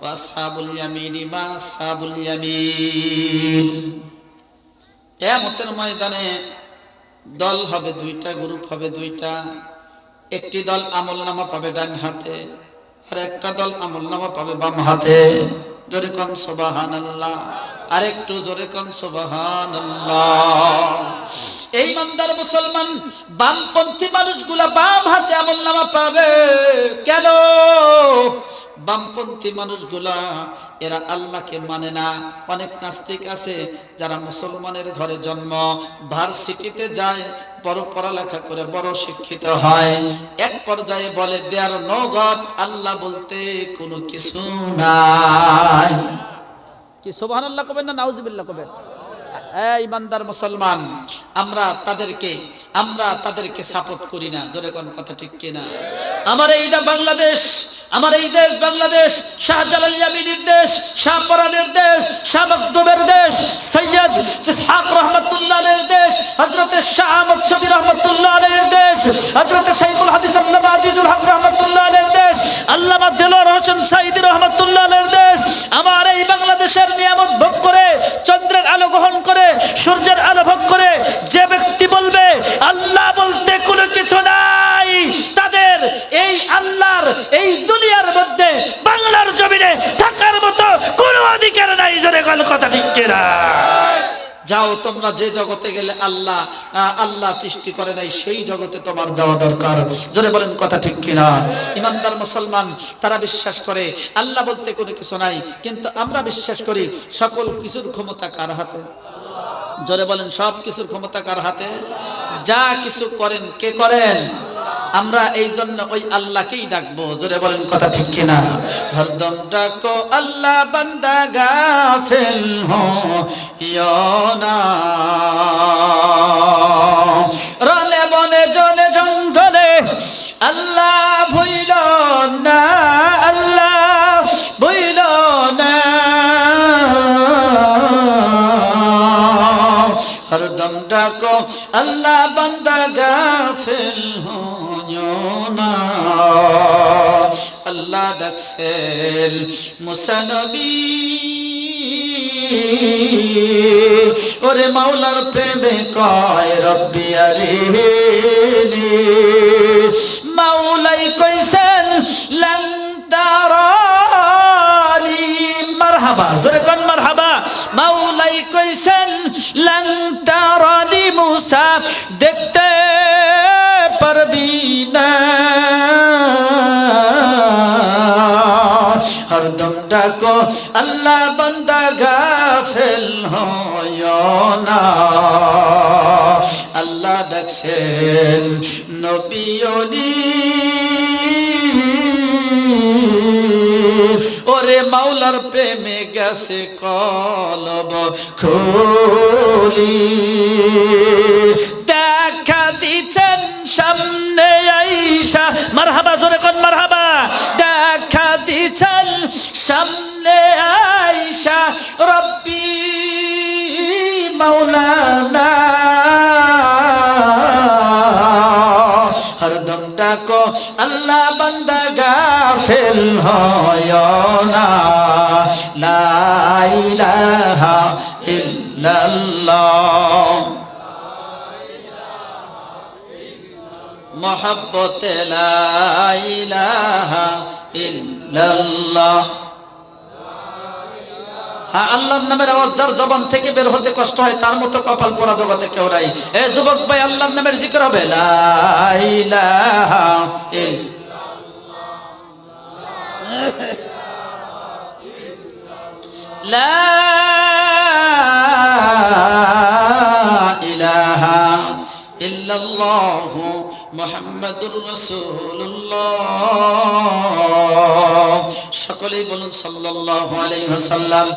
ওয়া আসহাবুল ইয়ামিনি মা আসহাবুল ইয়ামিন। কিয়ামতের ময়দানে দল হবে দুইটা, গ্রুপ হবে দুইটা। একটি দল আমলনামা পাবে ডান হাতে, আর একটা দল আমলনামা পাবে বাম হাতে। জোরে কোন সুবহানাল্লাহ, আর একটু জোরে কোন সুবহানাল্লাহ। এই ইমানদার মুসলমান বামপন্থী মানুষগুলা বাম হাতে আমলনামা পাবে। কেন? বামপন্থী মানুষগুলা এরা আল্লাহকে মানে না। অনেক নাস্তিক আছে যারা মুসলমানের ঘরে জন্ম, ভার্সিটিতে যায়, বড় পড়ালেখা করে বড় শিক্ষিত হয়, এক পর্যায়ে বলে দেয়ার নো গড, আল্লাহ বলতে কোনো কিছু নাই। কি সুবহানাল্লাহ কবেন না নাউজুবিল্লাহ কবেন? ইমানদার মুসলমান, আমরা তাদেরকে সাপোর্ট করি না। জোরে কোন কথা ঠিক কিনা? আমার এইটা বাংলাদেশ, আমার এই দেশ বাংলাদেশ শাহজালাল ইয়ামিনীর দেশ, শাহপরানের দেশ, শাহ মখদুমের দেশ, সৈয়দ ইসহাক রহমাতুল্লাহ আলাইহির দেশ, হযরত শাহ আহমদ শফি রহমাতুল্লাহ আলাইহির দেশ, হযরত শাইখুল হাদিস আল্লামা আজিজুল হক রহমাতুল্লাহ আলাইহির দেশ, আল্লামা দেলোয়ার হোসেন সাঈদী রহমাতুল্লাহ আলাইহির দেশ। আমার এই বাংলাদেশের নিয়ামত ভোগ করে, চন্দ্রের আলো গ্রহণ করে, সূর্যের আলো ভোগ করে যে ব্যক্তি বলবে আল্লাহ বলতে কোনো কিছু নাই, তাদের এই আল্লাহর এই দুনিয়ার মধ্যে বাংলার জমিনে থাকার মতো কোনো অধিকার নাই। জোরে কথা ঠিক কিনা? যাও তোমরা যে জগতে গেলে আল্লাহ সৃষ্টি করে নাই, সেই জগতে তোমার যাওয়া দরকার। জোরে বলেন কথা ঠিক কিনা? ইমানদার মুসলমান তারা বিশ্বাস করে আল্লাহ বলতে কোনো কিছু নাই, কিন্তু আমরা বিশ্বাস করি সকল কিছুর ক্ষমতা কার হাতে? জোরে বলেন সব কিছুর ক্ষমতা কার হাতে? যা কিছু করেন কে করেন? আমরা এই জন্য ওই আল্লাহকেই ডাকবো। জোরে বলেন কথা ঠিক কিনা? হরদম ডাকো আল্লাহ, বান্দা গাফিল হইও না। রলে বনে জনে জঙ্গলে আল্লাহ ভুইল না, আল্লাহ ভুইল না। হরদম ডাকো আল্লাহ, বান্দা গাফিল হইও না। আল্লাহ ডাকছেন মুসা নবী, ওরে মাওলার প্রেমে কয় রব্বি আরিনি। মাওলাই কইছেন লান তারানি। মারহাবা, জোরে কোন মারহাবা। মাওলাই কইছেন লান তারানি, মুসা দেখতে পারবি না। হরদম ডাকো আল্লাহ, বান্দা গাফিল হইও না। আল্লাহ ডাকছেন নবী ওলি, ওরে মাওলার প্রেমে গেছে কলব খুলি। দেখা দিচ্ছেন সামনে আইসা, মারহাবা জোরে কোন মারহাবা। দেখা দিচ্ছেন সামনে আইসা রব্বি মাওলানা। হরদম ডাকো আল্লাহ, বান্দা গাফিল হইও না। লা ইলাহা ইল্লাল্লাহ মুহাব্বতে লা ইলাহা ইল্লাল্লাহ। হ্যাঁ, আল্লাহর নামের আওয়াজ যার জবান থেকে বের হতে কষ্ট হয় তার মতো কপাল পোড়া জগতে কেউ নাই। এ যুবক ভাই, আল্লাহর নামের জিকির হবে লা ইলাহা ইল্লাল্লাহ, লা ইলাহা ইল্লাল্লাহু মুহাম্মাদুর রাসূলুল্লাহ। সকলেই বলুন সাল্লাল্লাহু আলাইহি ওয়াসাল্লাম।